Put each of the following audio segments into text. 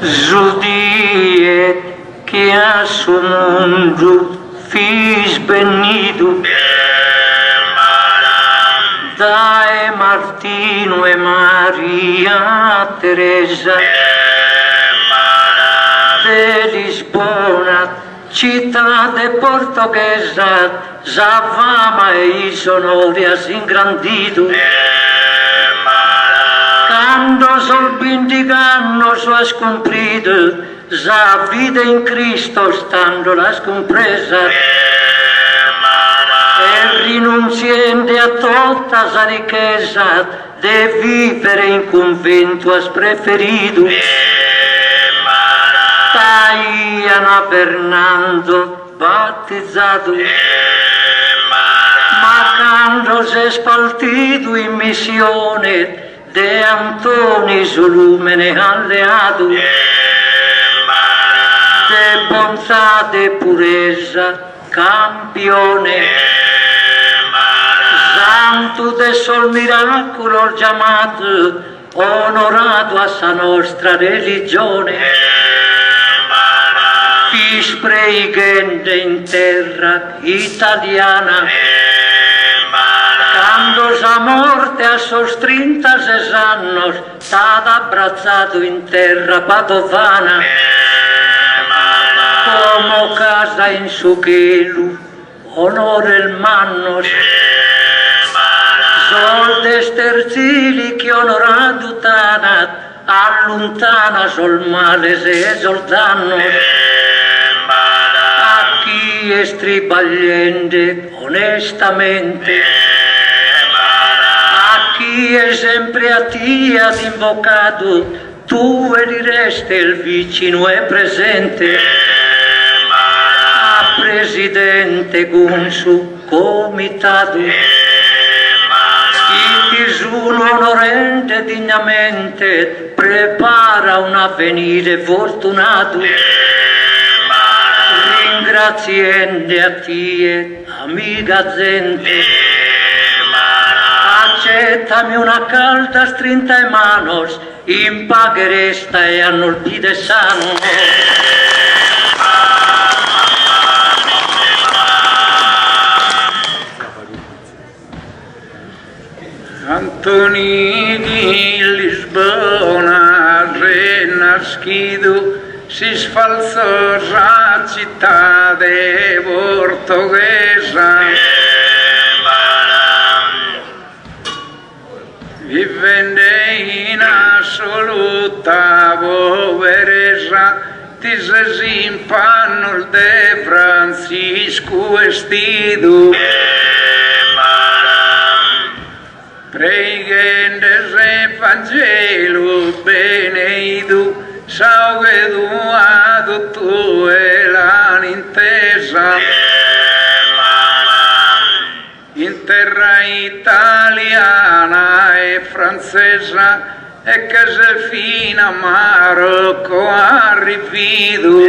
Judiet que a su mundo fiz benido. Dai Martino e Maria Teresa de Lisbona, città portoghesa, já fama e sonorias ingrandido. Quando sol vindigando suas cumpridas, já vida em Cristo stando las compresas. E rinunciando a todas as riquezas, de vivere in convento as preferido. Taiana Fernando battezzato, marcandose espaltido in missione, de Antoni Zulumene alleato, de bontà de purezza campione, santo de sol miracolo chiamato, onorato a sa nostra religione. Fis pregende in terra italiana, quando sa morte a sos 36 annos, t'ad abbracciato in terra padovana, como casa in su cielo, onore il mannos, sol desterzili che onorato tanat, allontana sol males e sol dannos. A chi estribagliende onestamente, a chi è sempre a ti ad invocato, tu direste il vicino è presente. A presidente Gunsu comitato, il disuno onorente dignamente prepara un avvenire fortunato. Ringraziende a tie, amica gente, accettami una calda strinta e manos, impagheresta e annolpide sano. Antoni di Lisbona, renascido, si sfalzò la città de portoghesa, vivende in assoluta poverezza, ti si impanno de Francisco vestido. Preghendes Evangelo beneido, saugeduado tu e l'intesa. In terra italiana e francesa, e che se fino a Marocco arrivido.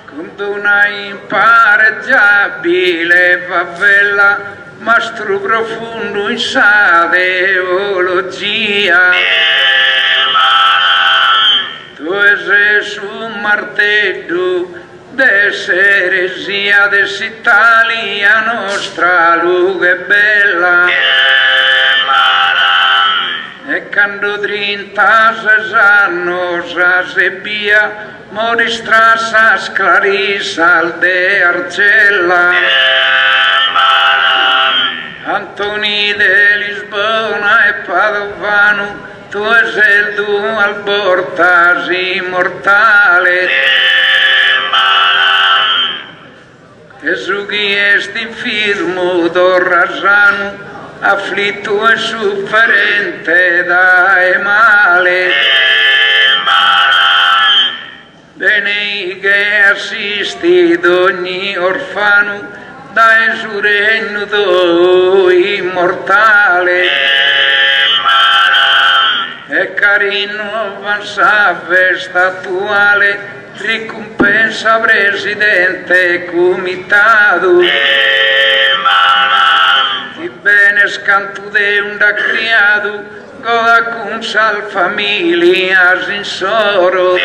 Con una impareggiabile favela, mastro profondo in sa teologia. Tu sei su martello d'eresia dell'Italia nostra luga e bella. E quando 36 anni se via moristra sa Clarissa al de Arcella. Antoni de Lisbona e Padovano, tu sei il tuo albortas immortale. E su chi esti firmo d'orrasano, afflitto e sofferente da male. Bene che assisti d'ogni orfano, dai su regno tuo immortale. E carino avanza festa attuale, ricompensa presidente comitato. Di bene canto de un da criado, goda con sal familia sin soro.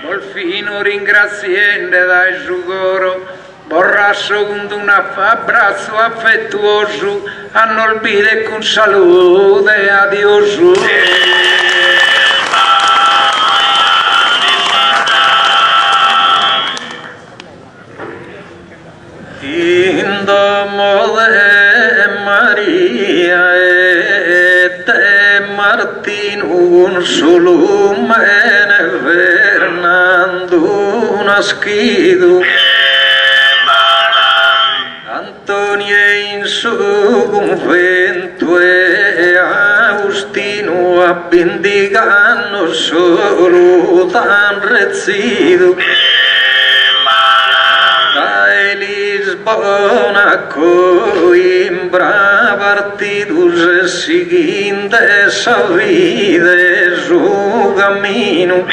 Volfino ringraziende dai giugoro, borrasso con un abbraccio affettuoso, hanno il bide con salute adioso. In domo de Maria et Martinum solum ene Fernando nascido. Antonie in su convento e Agustino abbendigano solo tan rezzido. Lisbona coimbra partidos seguinte sa vida su cammino.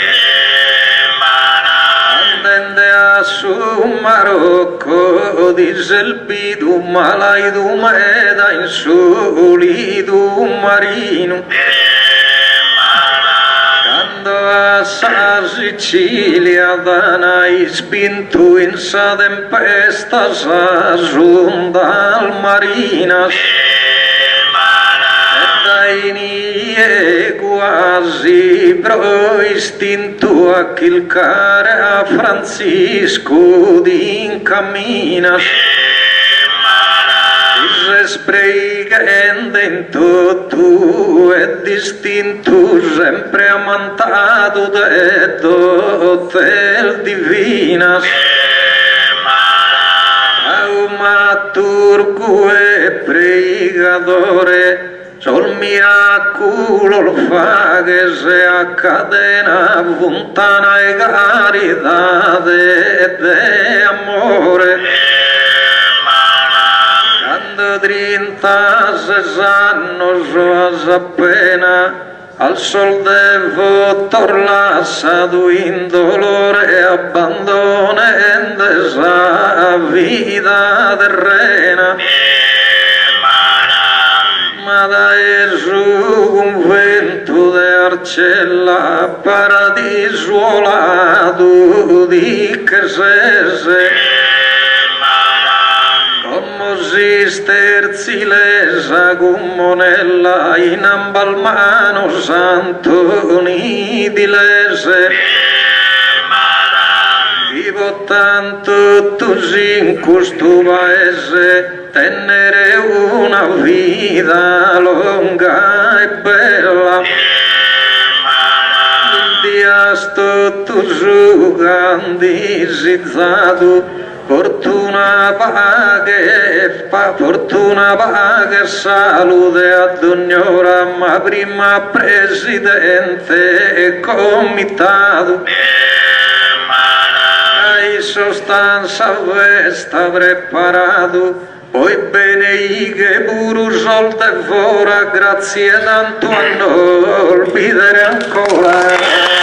Andende a su Marocco diselpido malaido meda insolido marino. A sa Sicilia dana spinto in sa tempesta sa giundal marinas e dai quasi pro istinto a chilcare a Francisco di cammina spregende in tutto è distinto sempre amantato de dote divina ma turco e pregadore sol miracolo lo fa che se accadena lontana e caridade de amore. 36 anos appena al sol devo tornato in dolore e abbandonando sa vita terrena. Ma da Gesù convento de Arcella paradisuolato di che se sterzilesa gummonella in ambalmano Santoni di Lese vivo tanto così in questo paese tenere una vita lunga e bella un dia sto tu giugandizzato fortuna paga salute ad ognora ma prima presidente e comitato hai sostanza questa preparato poi bene che pure soldi fora grazie tanto a non olvidare ancora